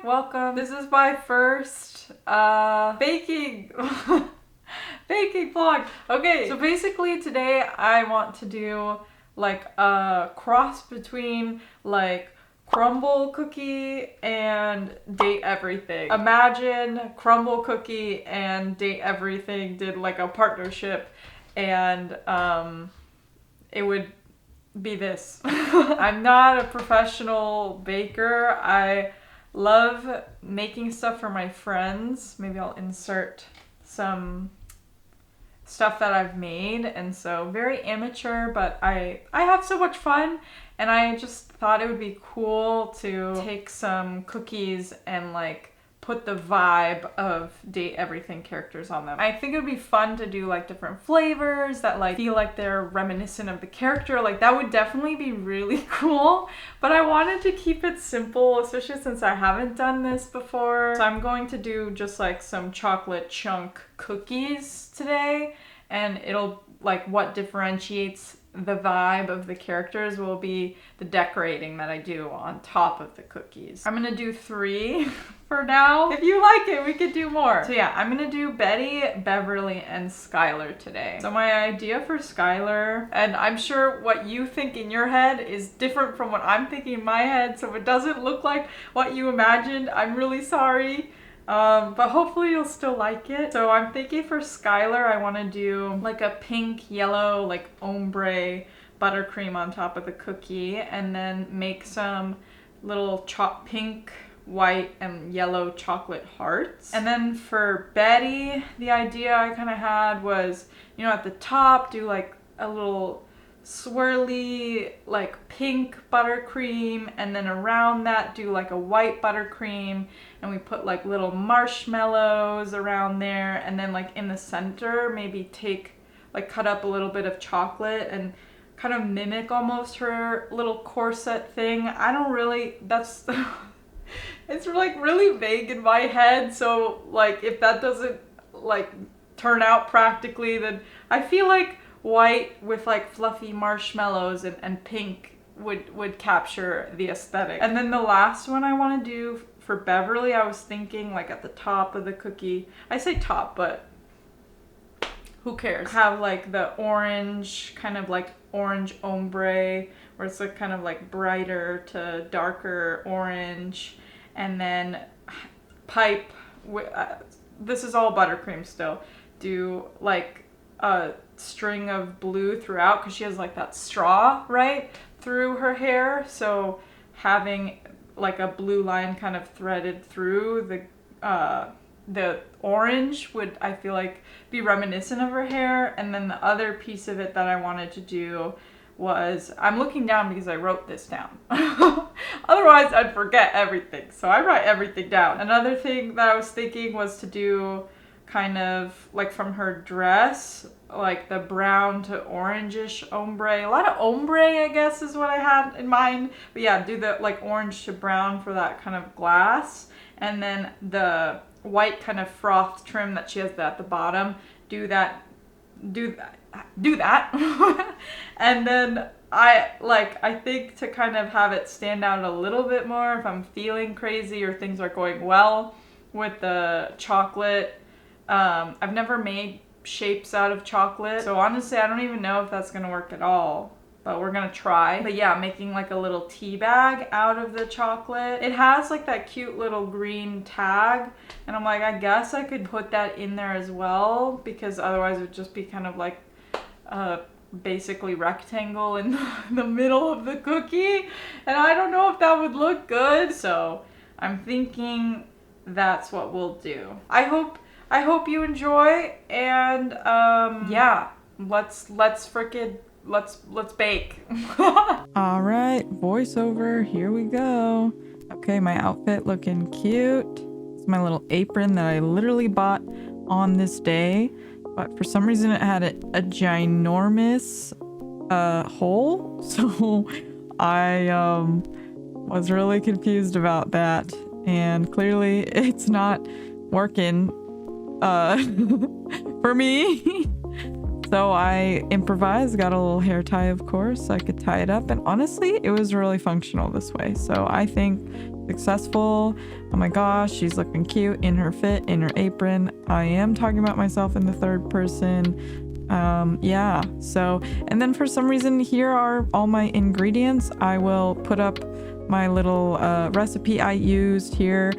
welcome. This is my first baking baking vlog. Okay, so basically today I want to do like a cross between like crumble cookie and date everything. Imagine crumble cookie and date everything did like a partnership, and it would be this. I'm not a professional baker. I love making stuff for my friends. Maybe I'll insert some stuff that I've made, and so very amateur, but I have so much fun, and I just thought it would be cool to take some cookies and like put the vibe of date everything characters on them. I think it would be fun to do like different flavors that like feel like they're reminiscent of the character. Like that would definitely be really cool, but I wanted to keep it simple, especially since I haven't done this before. So I'm going to do just like some chocolate chunk cookies today, and it'll like what differentiates the vibe of the characters will be the decorating that I do on top of the cookies. I'm gonna do 3 for now. If you like it, we could do more. So yeah, I'm gonna do Betty, Beverly, and Skylar today. So my idea for Skylar, and I'm sure what you think in your head is different from what I'm thinking in my head, so if it doesn't look like what you imagined, I'm really sorry. But hopefully you'll still like it. So I'm thinking for Skylar, I want to do like a pink, yellow, like ombre buttercream on top of the cookie, and then make some little pink, white, and yellow chocolate hearts. And then for Betty, the idea I kind of had was, you know, at the top, do like a little swirly like pink buttercream, and then around that do like a white buttercream, and we put like little marshmallows around there, and then like in the center maybe take like cut up a little bit of chocolate and kind of mimic almost her little corset thing. I don't really, that's it's like really vague in my head, so like if that doesn't like turn out practically, then I feel like white with like fluffy marshmallows and pink would capture the aesthetic. And then the last one I want to do for Beverly, I was thinking like at the top of the cookie, I say top, but who cares, have like the orange, kind of like orange ombre, where it's like kind of like brighter to darker orange, and then pipe this is all buttercream still, do like a string of blue throughout, because she has like that straw right through her hair, so having like a blue line kind of threaded through the orange would, I feel like, be reminiscent of her hair. And then the other piece of it that I wanted to do was, I'm looking down because I wrote this down. Otherwise I'd forget everything, so I write everything down. Another thing that I was thinking was to do kind of like from her dress, like the brown to orangish ombre. A lot of ombre, I guess, is what I had in mind. But yeah, do the like orange to brown for that kind of glass. And then the white kind of froth trim that she has at the bottom, do that. And then I think to kind of have it stand out a little bit more if I'm feeling crazy or things are going well with the chocolate. I've never made shapes out of chocolate, so honestly I don't even know if that's gonna work at all, but we're gonna try. But yeah, making like a little tea bag out of the chocolate. It has like that cute little green tag, and I'm like, I guess I could put that in there as well, because otherwise it would just be kind of like basically rectangle in the middle of the cookie, and I don't know if that would look good, so I'm thinking that's what we'll do. I hope you enjoy, and yeah, let's bake. All right, voiceover, here we go. Okay, my outfit looking cute. It's my little apron that I literally bought on this day, but for some reason it had a ginormous hole, so I was really confused about that, and clearly it's not working for me. So I improvised, got a little hair tie, of course, so I could tie it up. And honestly, it was really functional this way. So I think successful. Oh my gosh, she's looking cute in her fit, in her apron. I am talking about myself in the third person. Yeah, so, and then for some reason, here are all my ingredients. I will put up my little recipe I used here.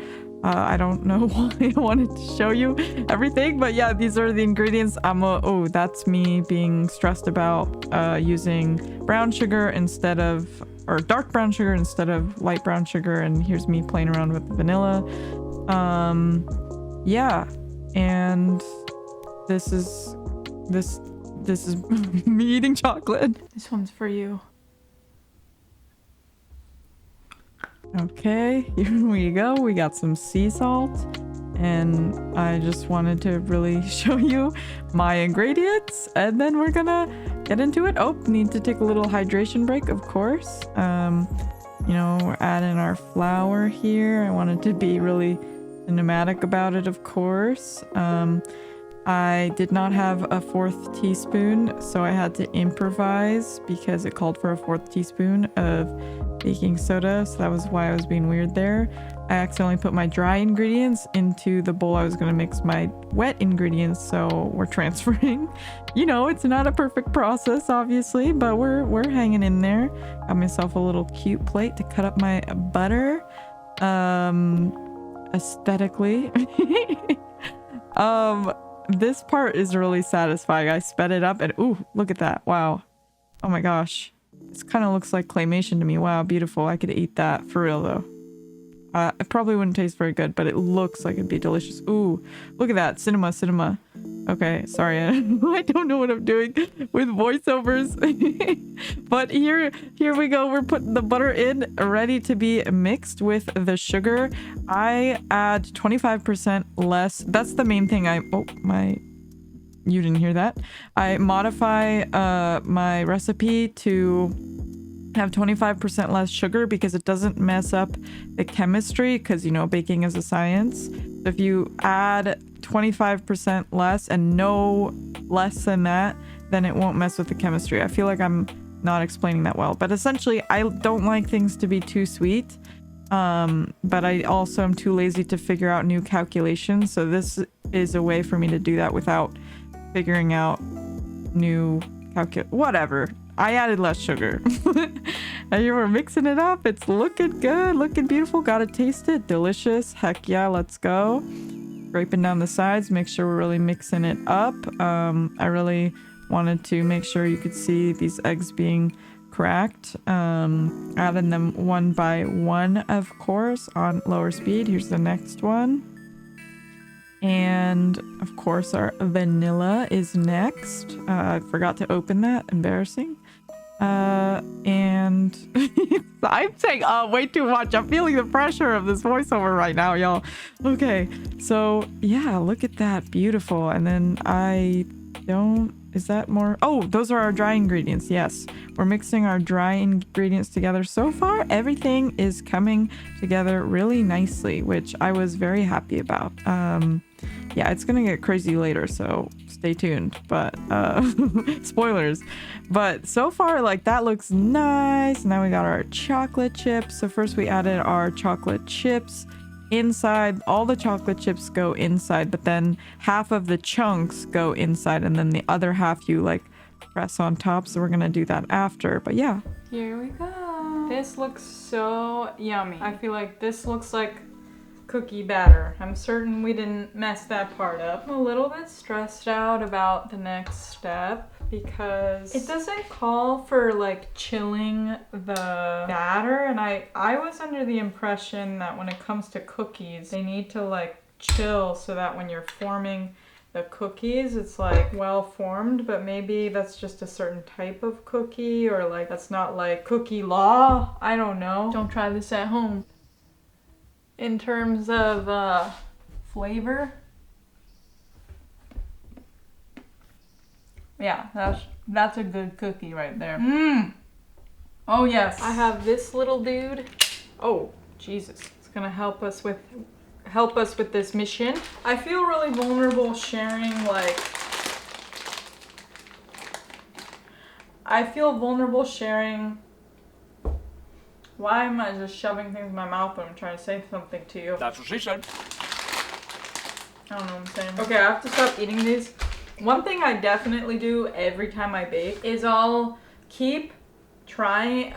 I don't know why I wanted to show you everything, but yeah, these are the ingredients. Oh, that's me being stressed about using brown sugar instead of, or dark brown sugar instead of light brown sugar, and here's me playing around with vanilla. Yeah, and this is me eating chocolate. This one's for you. Okay, here we go. We got some sea salt, and I just wanted to really show you my ingredients, and then we're gonna get into it. Oh, need to take a little hydration break, of course. You know, we're adding our flour here. I wanted to be really cinematic about it, of course. I did not have a 4th teaspoon, so I had to improvise because it called for a 4th teaspoon of baking soda, so that was why I was being weird there. I accidentally put my dry ingredients into the bowl I was going to mix my wet ingredients, so we're transferring. You know, it's not a perfect process, obviously, but we're hanging in there. Got myself a little cute plate to cut up my butter. Aesthetically. This part is really satisfying. I sped it up and ooh, look at that. Wow. Oh my gosh. This kind of looks like claymation to me. Wow, beautiful. I could eat that for real though. It probably wouldn't taste very good, but it looks like it'd be delicious. Ooh, look at that. Cinema. Okay, sorry. I don't know what I'm doing with voiceovers. But here we go. We're putting the butter in, ready to be mixed with the sugar. I add 25% less. That's the main thing. You didn't hear that. I modify my recipe to have 25% less sugar because it doesn't mess up the chemistry, because, you know, baking is a science. So if you add 25% less and no less than that, then it won't mess with the chemistry. I feel like I'm not explaining that well, but essentially I don't like things to be too sweet. But I also am too lazy to figure out new calculations. So this is a way for me to do that without figuring out new whatever. I added less sugar. And here we're mixing it up. It's looking good, looking beautiful. Gotta taste it. Delicious. Heck yeah, let's go. Scraping down the sides, make sure we're really mixing it up. I really wanted to make sure you could see these eggs being cracked. Adding them one by one, of course, on lower speed. Here's the next one. And of course our vanilla is next. I forgot to open that. Embarrassing. And I'm saying way too much. I'm feeling the pressure of this voiceover right now, y'all. Okay, so yeah, look at that. Beautiful. And then is that more? Oh, those are our dry ingredients. Yes, we're mixing our dry ingredients together. So far, everything is coming together really nicely, which I was very happy about. Yeah, it's gonna get crazy later, so stay tuned. But spoilers. But so far, like, that looks nice. Now we got our chocolate chips. So first we added our chocolate chips inside. All the chocolate chips go inside, but then half of the chunks go inside, and then the other half you like press on top. So we're gonna do that after. But yeah, here we go. This looks so yummy. I feel like this looks like cookie batter. I'm certain we didn't mess that part up. I'm a little bit stressed out about the next step because it doesn't call for like chilling the batter, and I was under the impression that when it comes to cookies they need to like chill so that when you're forming the cookies it's like well formed, but maybe that's just a certain type of cookie, or like that's not like cookie law. I don't know. Don't try this at home. In terms of flavor, yeah, that's a good cookie right there. Oh yes, I have this little dude. Oh Jesus, it's gonna help us with this mission. I feel really vulnerable sharing like I feel vulnerable sharing. Why am I just shoving things in my mouth when I'm trying to say something to you? That's what she said. I don't know what I'm saying. Okay, I have to stop eating these. One thing I definitely do every time I bake is I'll keep sampling,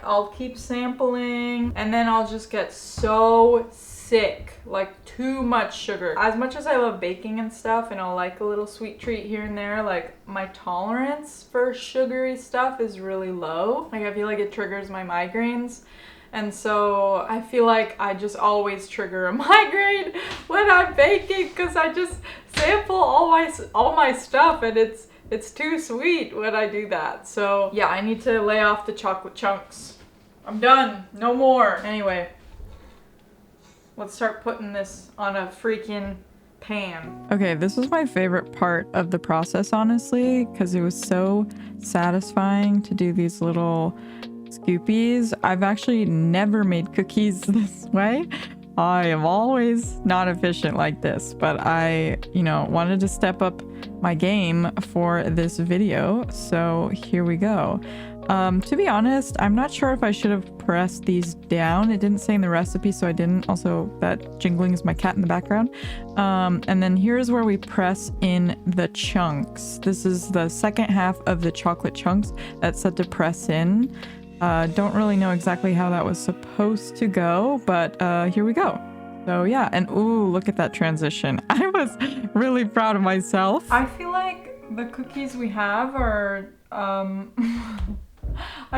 and then I'll just get so sick, like too much sugar. As much as I love baking and stuff, and I'll like a little sweet treat here and there, like my tolerance for sugary stuff is really low. Like I feel like it triggers my migraines. And so I feel like I just always trigger a migraine when I'm baking because I just sample all my stuff, and it's too sweet when I do that. So yeah, I need to lay off the chocolate chunks. I'm done. No more. Anyway, let's start putting this on a freaking pan. Okay, this was my favorite part of the process, honestly, because it was so satisfying to do these little scoopies. I've actually never made cookies this way. I am always not efficient like this, but I, wanted to step up my game for this video. So here we go. To be honest, I'm not sure if I should have pressed these down. It didn't say in the recipe, so I didn't. Also, that jingling is my cat in the background. And then here's where we press in the chunks. This is the second half of the chocolate chunks that's set to press in. Don't really know exactly how that was supposed to go, but here we go. So yeah, and ooh, look at that transition. I was really proud of myself. I feel like the cookies we have are, I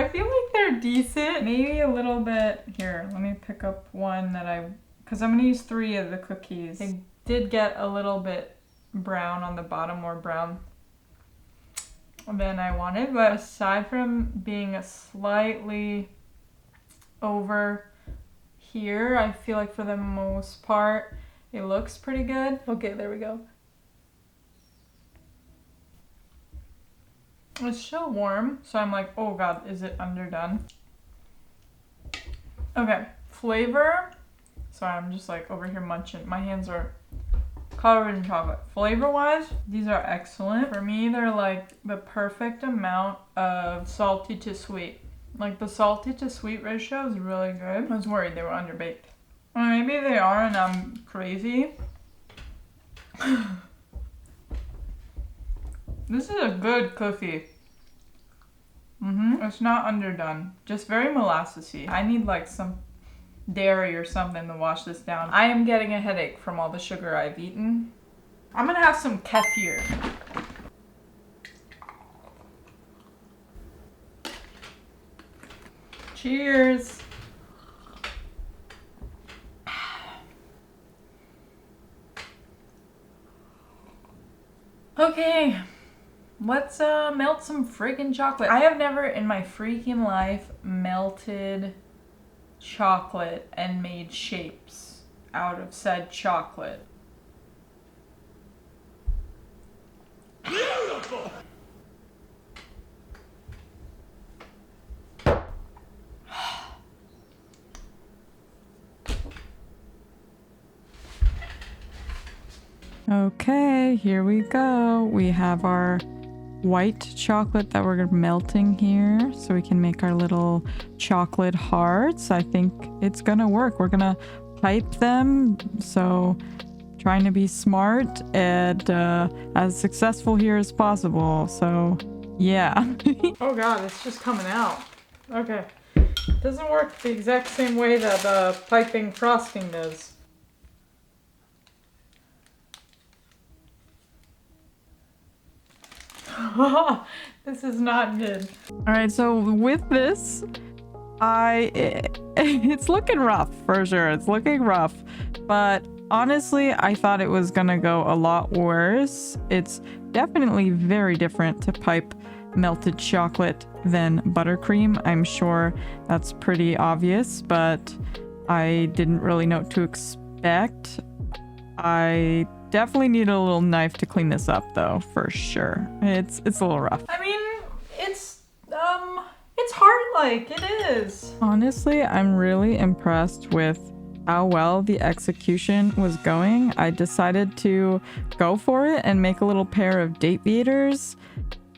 feel like they're decent. Maybe a little bit, here, let me pick up one because I'm gonna use 3 of the cookies. They did get a little bit brown on the bottom, more brown than I wanted, but aside from being a slightly over here, I feel like for the most part it looks pretty good. Okay, there we go. It's still warm, so I'm like, oh god, is it underdone? Okay, flavor. Sorry, I'm just like over here munching. My hands are covered in chocolate. Flavor wise, these are excellent. For me, they're like the perfect amount of salty to sweet. Like the salty to sweet ratio is really good. I was worried they were underbaked. Or maybe they are and I'm crazy. This is a good cookie. It's not underdone. Just very molassesy. I need like some dairy or something to wash this down. I am getting a headache from all the sugar I've eaten. I'm gonna have some kefir. Cheers. Okay, let's melt some freaking chocolate. I have never in my freaking life melted chocolate and made shapes out of said chocolate. Beautiful! Okay, here we go. We have our white chocolate that we're melting here so we can make our little chocolate hearts. I think it's gonna work. We're gonna pipe them, so trying to be smart and as successful here as possible. So yeah. Oh god, it's just coming out. Okay, it doesn't work the exact same way that the piping frosting does. This is not good. All right, so with this, it's looking rough for sure. It's looking rough, but honestly, I thought it was gonna go a lot worse. It's definitely very different to pipe melted chocolate than buttercream. I'm sure that's pretty obvious, but I didn't really know what to expect. I definitely need a little knife to clean this up though, for sure. It's a little rough. I mean, it's hard, like it is. Honestly, I'm really impressed with how well the execution was going. I decided to go for it and make a little pair of date beaters.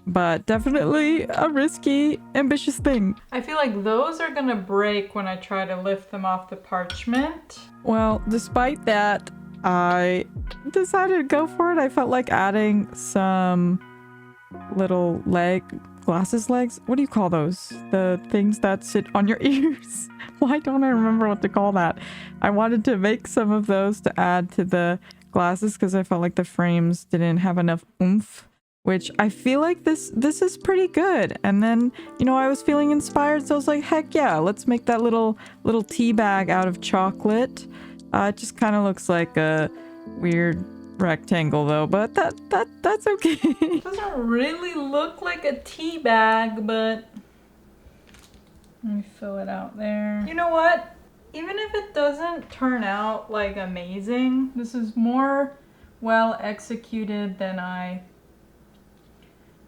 but definitely a risky, ambitious thing. I feel like those are gonna break when I try to lift them off the parchment. Well, despite that, I decided to go for it. I felt like adding some little glasses legs. What do you call those? The things that sit on your ears. Why don't I remember what to call that? I wanted to make some of those to add to the glasses because I felt like the frames didn't have enough oomph, which I feel like this is pretty good. And then, you know, I was feeling inspired, so I was like, heck yeah, let's make that little tea bag out of chocolate. It just kind of looks like a weird rectangle though, but that's okay. It doesn't really look like a tea bag, but let me fill it out there. You know what? Even if it doesn't turn out like amazing, this is more well executed than I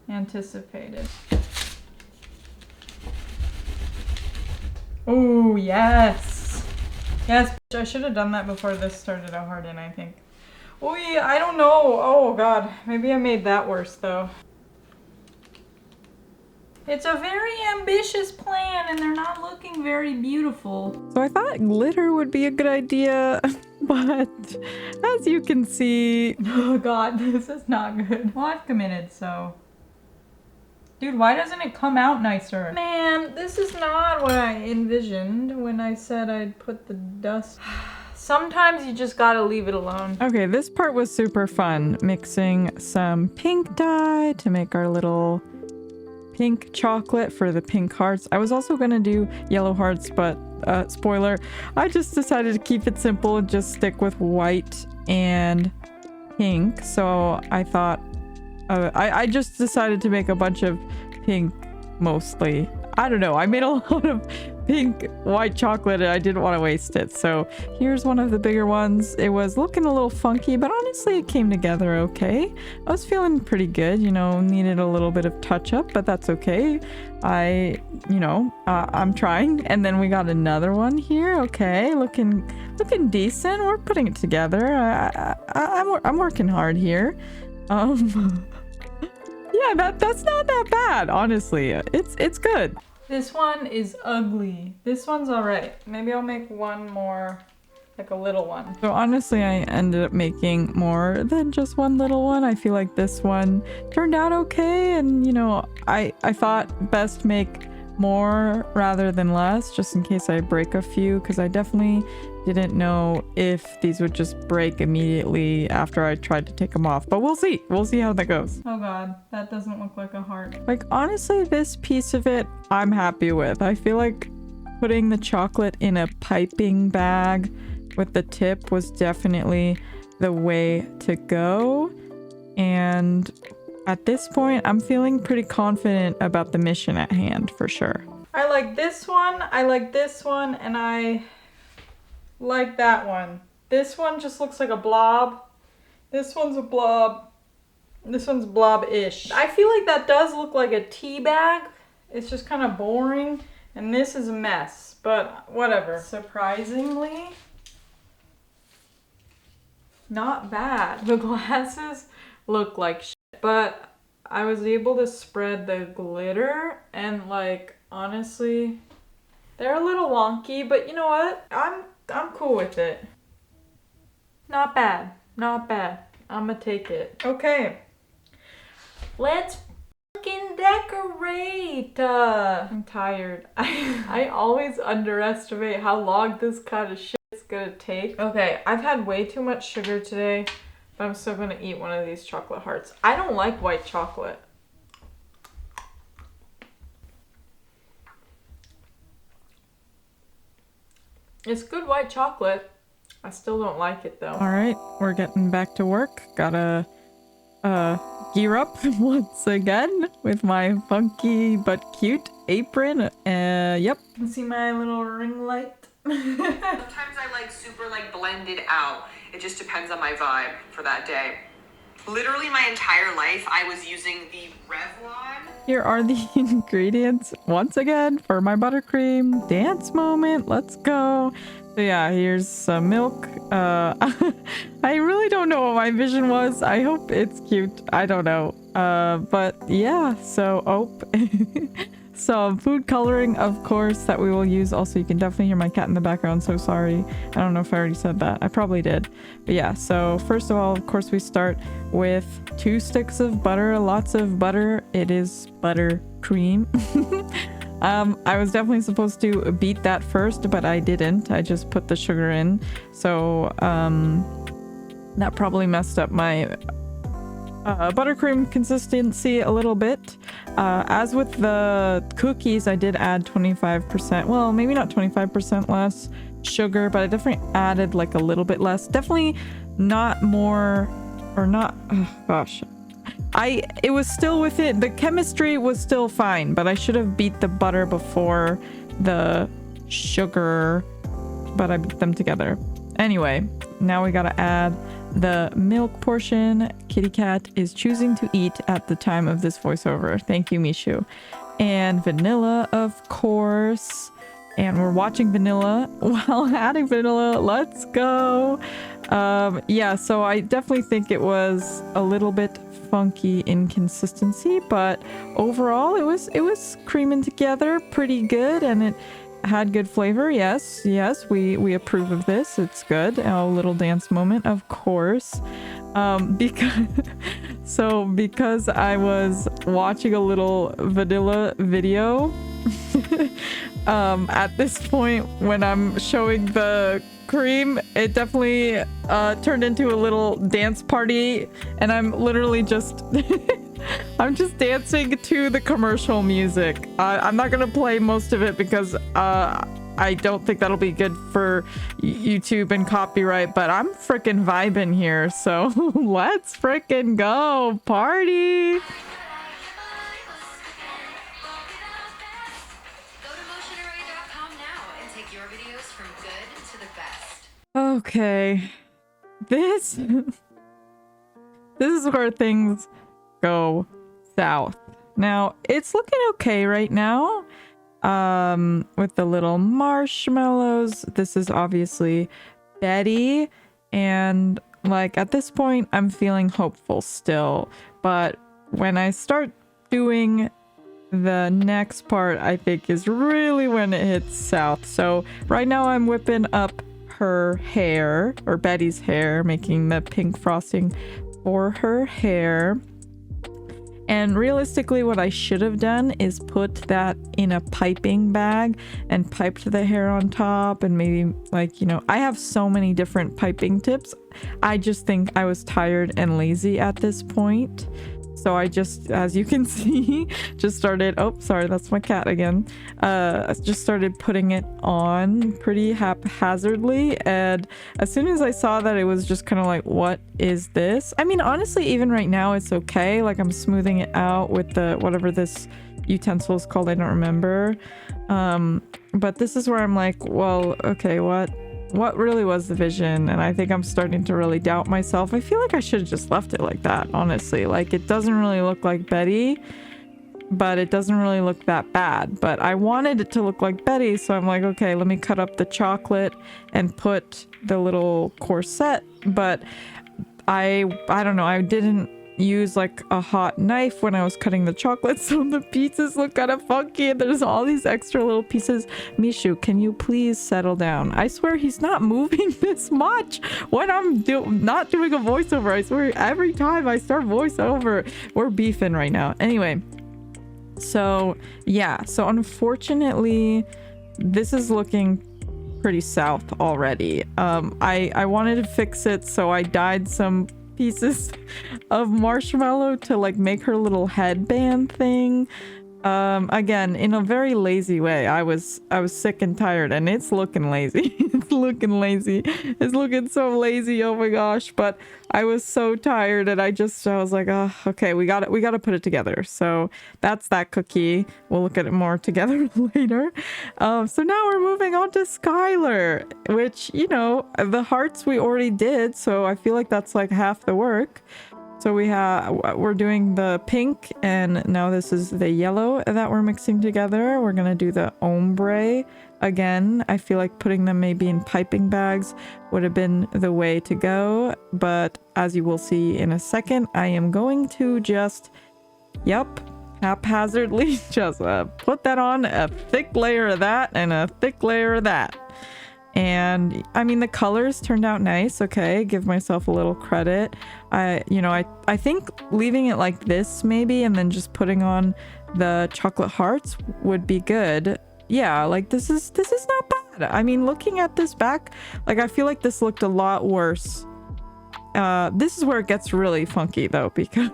anticipated. Oh, yes. Yes, I should have done that before this started to harden, I think. Oh, yeah, I don't know. Oh, God. Maybe I made that worse, though. It's a very ambitious plan, and they're not looking very beautiful. So I thought glitter would be a good idea, but as you can see... Oh, God, this is not good. Well, I've committed, so... Dude, why doesn't it come out nicer? Man, this is not what I envisioned when I said I'd put the dust... Sometimes you just gotta leave it alone. Okay, this part was super fun. Mixing some pink dye to make our little pink chocolate for the pink hearts. I was also gonna do yellow hearts, but spoiler, I just decided to keep it simple and just stick with white and pink. So I thought, I just decided to make a bunch of pink mostly. I don't know, I made a lot of pink white chocolate and I didn't want to waste it. So here's one of the bigger ones. It was looking a little funky, but honestly it came together okay. I was feeling pretty good, you know, needed a little bit of touch up, but that's okay. I'm trying. And then we got another one here. Okay, looking decent. We're putting it together. I'm working hard here. Yeah, that's not that bad, honestly. It's good. This one is ugly. This one's alright. Maybe I'll make one more, like a little one. So honestly, I ended up making more than just one little one. I feel like this one turned out okay, and you know, I thought best make more rather than less, just in case I break a few, because I definitely didn't know if these would just break immediately after I tried to take them off, but we'll see how that goes. Oh god, that doesn't look like a heart. Like honestly, this piece of it I'm happy with. I feel like putting the chocolate in a piping bag with the tip was definitely the way to go, and at this point I'm feeling pretty confident about the mission at hand for sure. I like this one, I like this one, and I like that one. This one just looks like a blob. This one's a blob. This one's blob-ish. I feel like that does look like a tea bag. It's just kind of boring. And this is a mess, but whatever. Surprisingly, not bad. The glasses look like shit, but I was able to spread the glitter and like, honestly, they're a little wonky, but you know what? I'm cool with it. Not bad. Not bad. I'ma take it. Okay. Let's fucking decorate. I'm tired. I always underestimate how long this kind of shit is gonna take. Okay, I've had way too much sugar today, but I'm still gonna eat one of these chocolate hearts. I don't like white chocolate. It's good white chocolate. I still don't like it though. All right, we're getting back to work. Gotta gear up once again with my funky but cute apron. Yep. You can see my little ring light. Sometimes I like super like blended out. It just depends on my vibe for that day. Literally my entire life I was using the Revlon. Here are the ingredients once again for my buttercream dance moment. Let's go. So yeah, here's some milk. I really don't know what my vision was. I hope it's cute. I don't know. But yeah, so some food coloring, of course, that we will use. Also, you can definitely hear my cat in the background, so sorry. I don't know if I already said that. I probably did. But yeah, so first of all, of course, we start with 2 sticks of butter, lots of butter. It is buttercream. I was definitely supposed to beat that first, but I didn't. I just put the sugar in. So that probably messed up my buttercream consistency a little bit. As with the cookies, I did add 25%, well, maybe not 25% less sugar, but I definitely added like a little bit less. Definitely not more, or not, oh gosh. It was still with it, the chemistry was still fine, but I should have beat the butter before the sugar, but I beat them together. Anyway, now we gotta add the milk portion. Kitty cat is choosing to eat at the time of this voiceover. Thank you, Mishu. And vanilla, of course. And we're watching vanilla while adding vanilla. Let's go. Yeah, so I definitely think it was a little bit funky inconsistency, but overall it was creaming together pretty good, and it had good flavor. Yes, we approve of this. It's good. A little dance moment, of course. Because I was watching a little vanilla video at this point when I'm showing the cream, it definitely turned into a little dance party, and I'm literally just I'm just dancing to the commercial music. I'm not gonna play most of it because I don't think that'll be good for YouTube and copyright, but I'm freaking vibing here, so let's freaking go party. Okay, this is where things go south. Now, it's looking okay right now, with the little marshmallows. This is obviously Betty, and like at this point, I'm feeling hopeful still, but when I start doing the next part, I think is really when it hits south. So right now I'm whipping up her hair, or Betty's hair, making the pink frosting for her hair. And realistically, what I should have done is put that in a piping bag and piped the hair on top, and maybe, like, you know, I have so many different piping tips. I just think I was tired and lazy at this point. So I just, as you can see, just started, oh, sorry, that's my cat again. Just started putting it on pretty haphazardly. And as soon as I saw that, it was just kind of like, what is this? I mean, honestly, even right now, it's okay. Like, I'm smoothing it out with the, whatever this utensil is called, I don't remember. But this is where I'm like, well, okay, what really was the vision? And I think I'm starting to really doubt myself. I feel like I should have just left it like that, honestly. Like, it doesn't really look like Betty, but it doesn't really look that bad. But I wanted it to look like Betty, so I'm like, okay, let me cut up the chocolate and put the little corset. But I don't know, I didn't use like a hot knife when I was cutting the chocolate, so the pieces look kind of funky, and there's all these extra little pieces. Mishu, can you please settle down? I swear he's not moving this much when I'm not doing a voiceover. I swear every time I start voiceover, we're beefing right now. Anyway, so yeah, so unfortunately this is looking pretty south already. I wanted to fix it, so I dyed some pieces of marshmallow to like make her little headband thing. Again, in a very lazy way. I was sick and tired, and it's looking lazy. It's looking lazy. It's looking so lazy. Oh my gosh. But I was so tired, and I was like, oh, okay, we got to put it together. So that's that cookie. We'll look at it more together later. So now we're moving on to Skylar, which, you know, the hearts we already did. So I feel like that's like half the work. So we're doing the pink, and now this is the yellow that we're mixing together. We're gonna do the ombre Again, I feel like putting them maybe in piping bags would have been the way to go. But as you will see in a second, I am going to just, haphazardly just put that on, a thick layer of that and a thick layer of that. And I mean, the colors turned out nice. Okay, give myself a little credit. I think leaving it like this maybe, and then just putting on the chocolate hearts would be good. Yeah, like this is not bad. I mean, looking at this back, like I feel like this looked a lot worse. This is where it gets really funky though, because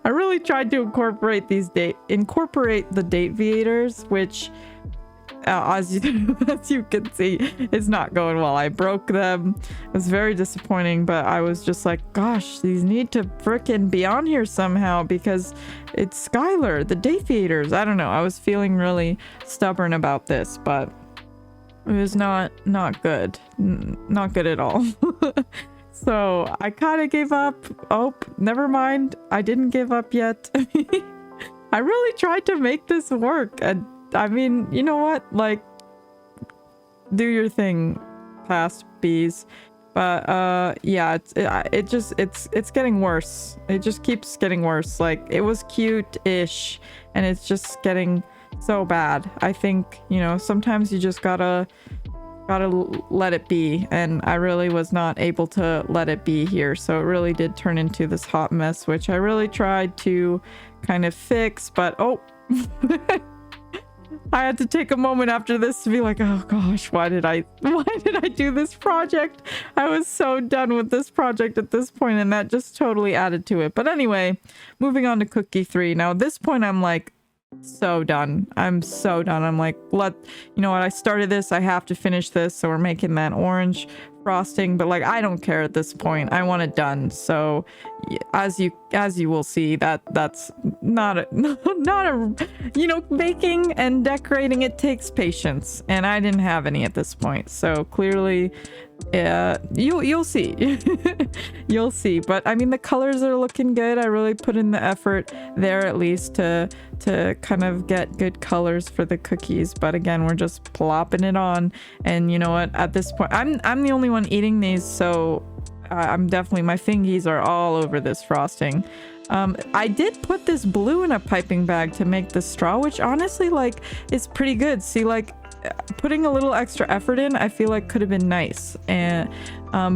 I really tried to incorporate the date viators, which as you can see, it's not going well. I broke them. It was very disappointing, but I was just like, gosh, these need to frickin' be on here somehow because it's Skylar, the date viators. I don't know. I was feeling really stubborn about this, but it was not good. Not good at all. So I kind of gave up. Oh, never mind. I didn't give up yet. I really tried to make this work, and I mean, you know what? Like, do your thing, past bees. But yeah, it's getting worse. It just keeps getting worse. Like, it was cute-ish, and it's just getting so bad. I think, you know, sometimes you just gotta let it be, and I really was not able to let it be here. So it really did turn into this hot mess, which I really tried to kind of fix, but oh. I had to take a moment after this to be like, oh gosh, why did I do this project? I was so done with this project at this point, and that just totally added to it. But anyway, moving on to cookie 3. Now at this point, I'm like, so done. I'm so done. I'm like, you know what? I started this. I have to finish this. So we're making that orange frosting, but like, I don't care at this point. I want it done. So as you will see, that's not a, you know, baking and decorating, it takes patience, and I didn't have any at this point. So clearly, you'll see. You'll see. But I mean, the colors are looking good. I really put in the effort there, at least to kind of get good colors for the cookies. But again, we're just plopping it on, and you know what, at this point, I'm the only one eating these, so I'm definitely, my fingies are all over this frosting. I did put this blue in a piping bag to make the straw, which honestly, like, is pretty good. See, like, putting a little extra effort in, I feel like could have been nice. And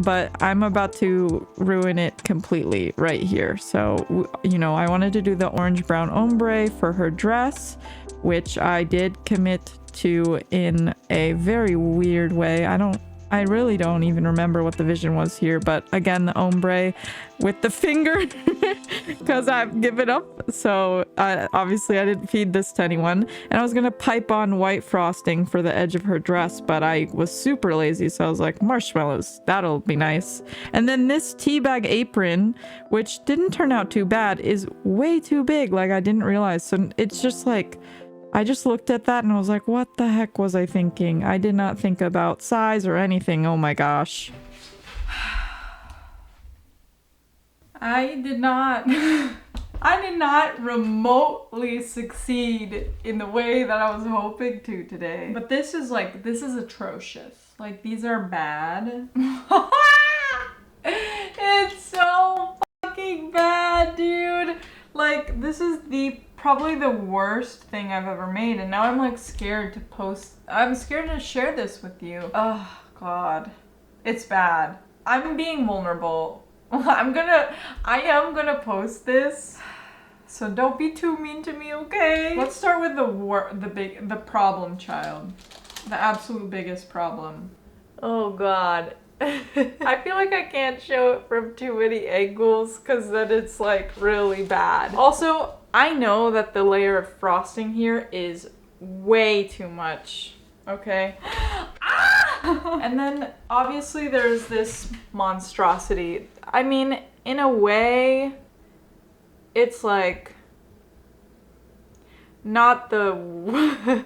but I'm about to ruin it completely right here. So, you know, I wanted to do the orange brown ombre for her dress, which I did commit to in a very weird way. I really don't even remember what the vision was here, but again, the ombre with the finger because I've given up. So obviously I didn't feed this to anyone, and I was gonna pipe on white frosting for the edge of her dress, but I was super lazy, so I was like, marshmallows, that'll be nice. And then this teabag apron, which didn't turn out too bad, is way too big. Like, I didn't realize. So it's just like, I just looked at that and I was like, what the heck was I thinking? I did not think about size or anything. Oh my gosh. I did not remotely succeed in the way that I was hoping to today. But this is atrocious. Like, these are bad. It's so fucking bad, dude. Like, this is probably the worst thing I've ever made, and now I'm like scared to post. I'm scared to share this with you. Oh god, it's bad. I'm being vulnerable. I am gonna post this, so don't be too mean to me, okay? Let's start with the problem child, the absolute biggest problem. Oh god. I feel like I can't show it from too many angles because then it's like really bad. Also, I know that the layer of frosting here is way too much, okay? Ah! And then obviously there's this monstrosity. I mean, in a way, it's like not the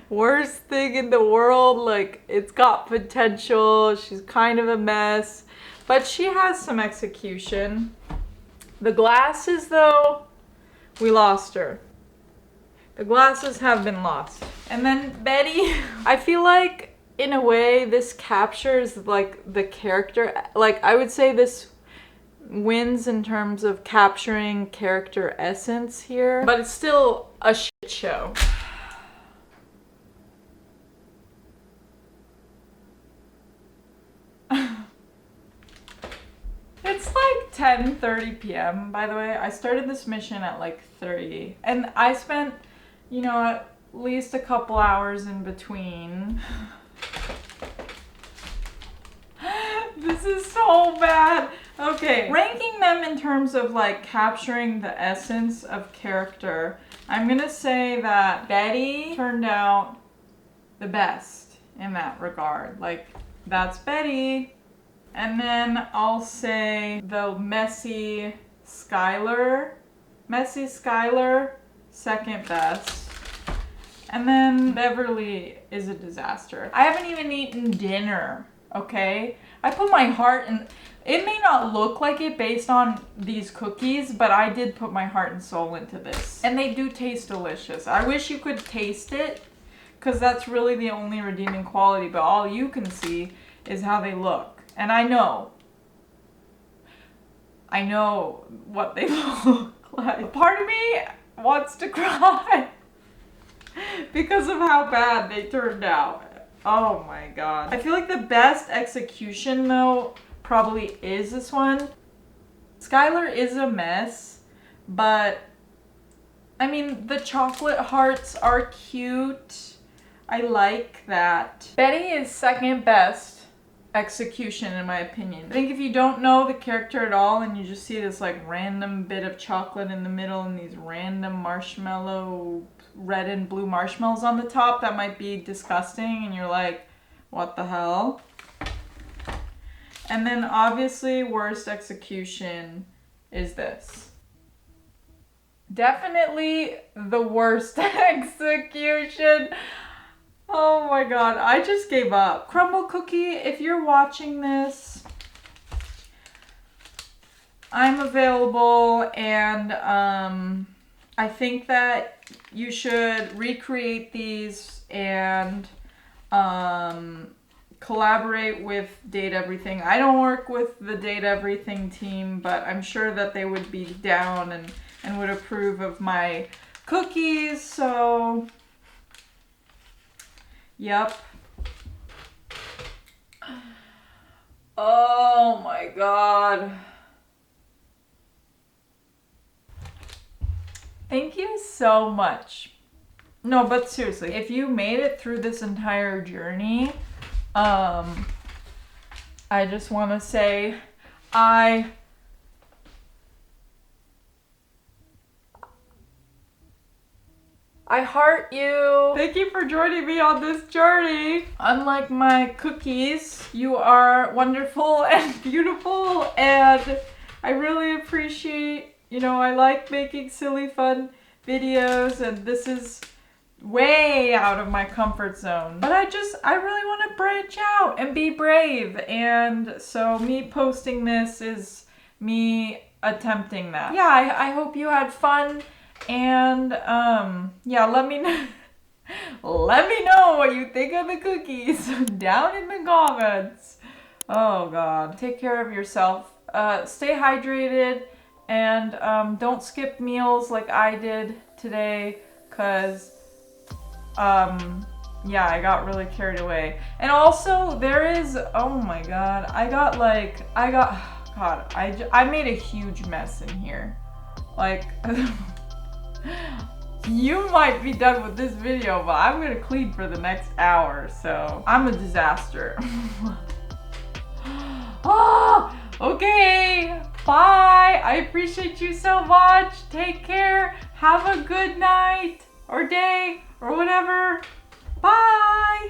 worst thing in the world. Like, it's got potential. She's kind of a mess, but she has some execution. The glasses, though, we lost her. The glasses have been lost. And then Betty, I feel like in a way this captures like the character. Like I would say this wins in terms of capturing character essence here, but it's still a shit show. It's like 10:30 p.m. by the way. I started this mission at like 3 and I spent, you know, at least a couple hours in between. This is so bad. Okay, ranking them in terms of like capturing the essence of character, I'm gonna say that Betty turned out the best in that regard. Like, that's Betty. And then I'll say the messy Skylar, second best. And then Beverly is a disaster. I haven't even eaten dinner, okay? I put my heart in, it may not look like it based on these cookies, but I did put my heart and soul into this. And they do taste delicious. I wish you could taste it, because that's really the only redeeming quality, but all you can see is how they look. And I know what they look like. Part of me wants to cry because of how bad they turned out. Oh my god. I feel like the best execution though probably is this one. Skylar is a mess, but I mean the chocolate hearts are cute. I like that. Betty is second best execution in my opinion. I think if you don't know the character at all and you just see this like random bit of chocolate in the middle and these random marshmallow, red and blue marshmallows on the top, that might be disgusting and you're like, what the hell? And then obviously worst execution is this. Definitely the worst execution. Oh my god, I just gave up. Crumble Cookie, if you're watching this, I'm available and I think that you should recreate these and collaborate with Date Everything. I don't work with the Date Everything team, but I'm sure that they would be down and would approve of my cookies, so yep. Oh my god. Thank you so much. No, but seriously, if you made it through this entire journey, I just want to say I heart you. Thank you for joining me on this journey. Unlike my cookies, you are wonderful and beautiful, and I really appreciate, you know, I like making silly fun videos, and this is way out of my comfort zone. But I really want to branch out and be brave, and so me posting this is me attempting that. Yeah, I hope you had fun. And yeah, let me know what you think of the cookies down in the comments. Oh god. Take care of yourself. Stay hydrated and don't skip meals like I did today, cause yeah, I got really carried away. And also there is, oh my god, I made a huge mess in here. Like you might be done with this video, but I'm gonna clean for the next hour, so I'm a disaster. Oh, okay, bye. I appreciate you so much. Take care. Have a good night or day or whatever. Bye.